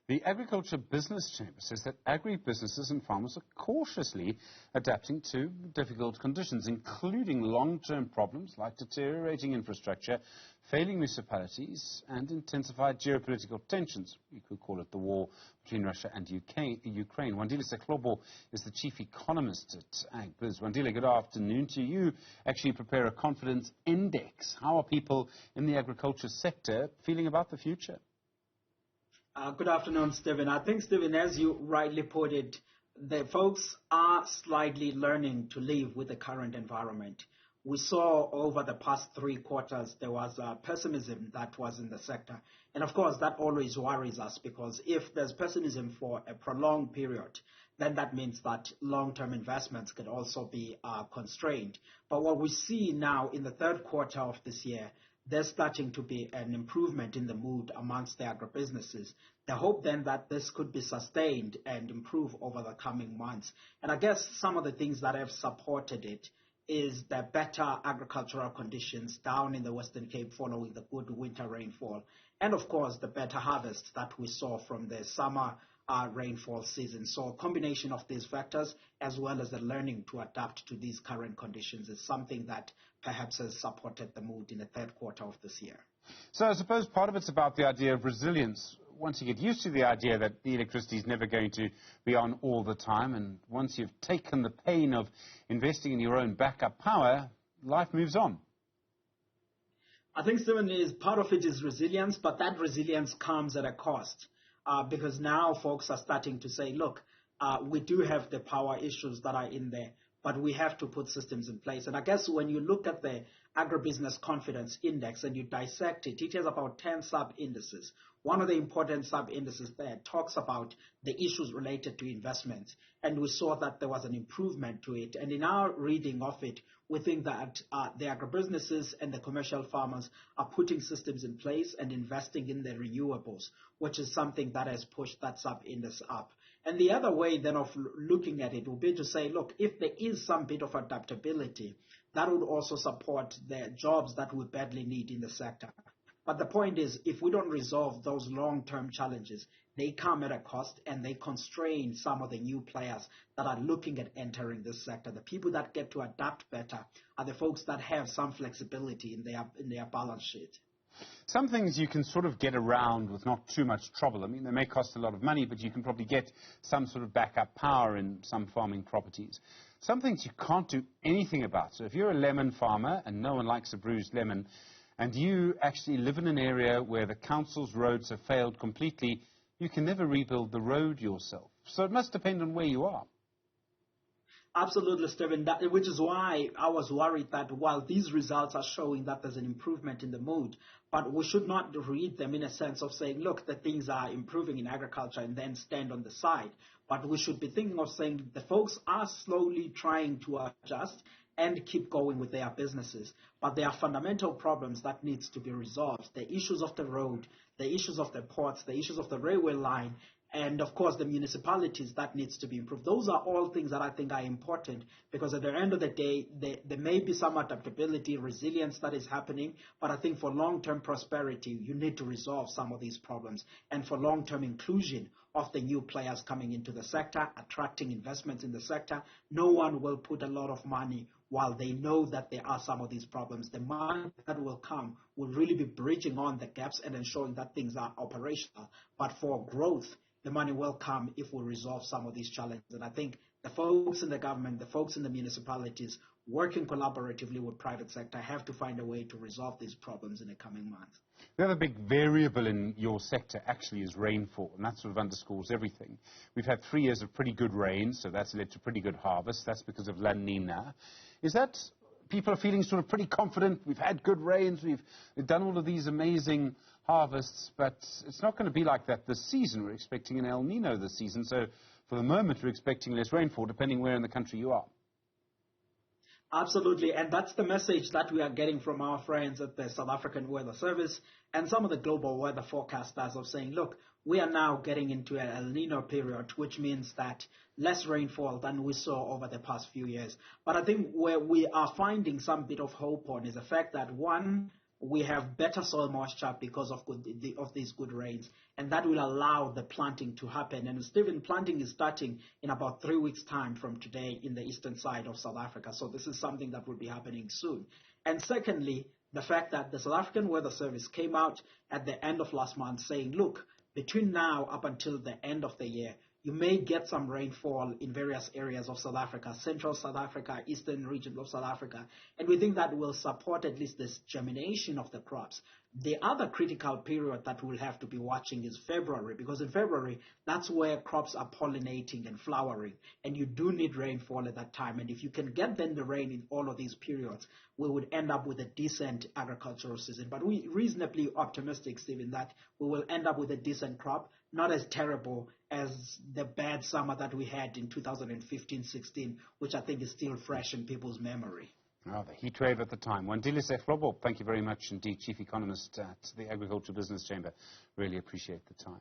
The Agriculture Business Chamber says that agri-businesses and farmers are cautiously adapting to difficult conditions, including long-term problems like deteriorating infrastructure, failing municipalities, and intensified geopolitical tensions. You could call it the war between Russia and Ukraine. Wandile Sihlobo is the chief economist at Agbiz. Wandile, good afternoon to you. You actually prepare a confidence index. How are people in the agriculture sector feeling about the future? Good afternoon, Stephen. I think, Stephen, as you rightly put it, the folks are slightly learning to live with the current environment. We saw over the past 3 quarters there was pessimism that was in the sector. And of course, that always worries us, because if there's pessimism for a prolonged period, then that means that long-term investments could also be constrained. But what we see now in the 3rd quarter of this year, there's starting to be an improvement in the mood amongst the agribusinesses. The hope then that this could be sustained and improve over the coming months. And I guess some of the things that have supported it is the better agricultural conditions down in the Western Cape following the good winter rainfall. And of course, the better harvest that we saw from the summer rainfall season. So a combination of these factors, as well as the learning to adapt to these current conditions, is something that perhaps has supported the mood in the 3rd quarter of this year. So I suppose part of it's about the idea of resilience. Once you get used to the idea that the electricity is never going to be on all the time, and once you've taken the pain of investing in your own backup power, life moves on. I think, Stephen, part of it is resilience, but that resilience comes at a cost. Because now folks are starting to say, look, we do have the power issues that are in there, but we have to put systems in place. And I guess when you look at the Agribusiness Confidence Index and you dissect it, it has about 10 sub-indices. One of the important sub-indices there talks about the issues related to investments. And we saw that there was an improvement to it. And in our reading of it, we think that the agribusinesses and the commercial farmers are putting systems in place and investing in the renewables, which is something that has pushed that sub-index up. And the other way then of looking at it would be to say, look, if there is some bit of adaptability, that would also support the jobs that we badly need in the sector. But the point is, if we don't resolve those long-term challenges, they come at a cost and they constrain some of the new players that are looking at entering this sector. The people that get to adapt better are the folks that have some flexibility in their balance sheet. Some things you can sort of get around with not too much trouble. I mean, they may cost a lot of money, but you can probably get some sort of backup power in some farming properties. Some things you can't do anything about. So if you're a lemon farmer and no one likes a bruised lemon, and you actually live in an area where the council's roads have failed completely, you can never rebuild the road yourself. So it must depend on where you are. Absolutely, Stephen, which is why I was worried that while these results are showing that there's an improvement in the mood, but we should not read them in a sense of saying, look, the things are improving in agriculture and then stand on the side. But we should be thinking of saying the folks are slowly trying to adjust and keep going with their businesses. But there are fundamental problems that needs to be resolved. The issues of the road, the issues of the ports, the issues of the railway line, and of course the municipalities that needs to be improved. Those are all things that I think are important, because at the end of the day, there may be some adaptability, resilience that is happening, but I think for long-term prosperity, you need to resolve some of these problems. And for long-term inclusion of the new players coming into the sector, attracting investments in the sector, no one will put a lot of money while they know that there are some of these problems. The money that will come will really be bridging on the gaps and ensuring that things are operational. But for growth, the money will come if we resolve some of these challenges. And I think the folks in the government, the folks in the municipalities, working collaboratively with private sector, have to find a way to resolve these problems in the coming months. The other big variable in your sector actually is rainfall, and that sort of underscores everything. We've had 3 years of pretty good rain, so that's led to pretty good harvest. That's because of La Nina. Is that people are feeling sort of pretty confident? We've had good rains, we've done all of these amazing harvests, but it's not going to be like that this season. We're expecting an El Nino this season, so for the moment we're expecting less rainfall, depending where in the country you are. Absolutely, and that's the message that we are getting from our friends at the South African Weather Service and some of the global weather forecasters of saying, look, we are now getting into an El Nino period, which means that less rainfall than we saw over the past few years. But I think where we are finding some bit of hope on is the fact that, one, we have better soil moisture because of these good rains, and that will allow the planting to happen. And Stephen, planting is starting in about 3 weeks' time from today in the eastern side of South Africa. So this is something that will be happening soon. And secondly, the fact that the South African Weather Service came out at the end of last month saying, look, between now up until the end of the year, you may get some rainfall in various areas of South Africa, central South Africa, eastern region of South Africa, and we think that will support at least this germination of the crops. The other critical period that we'll have to be watching is February, because in February, that's where crops are pollinating and flowering, and you do need rainfall at that time. And if you can get then the rain in all of these periods, we would end up with a decent agricultural season. But we're reasonably optimistic, Stephen, that we will end up with a decent crop, not as terrible as the bad summer that we had in 2015-16, which I think is still fresh in people's memory. Oh, the heat wave at the time. Wandile Sihlobo, thank you very much indeed, Chief Economist at the Agricultural Business Chamber. Really appreciate the time.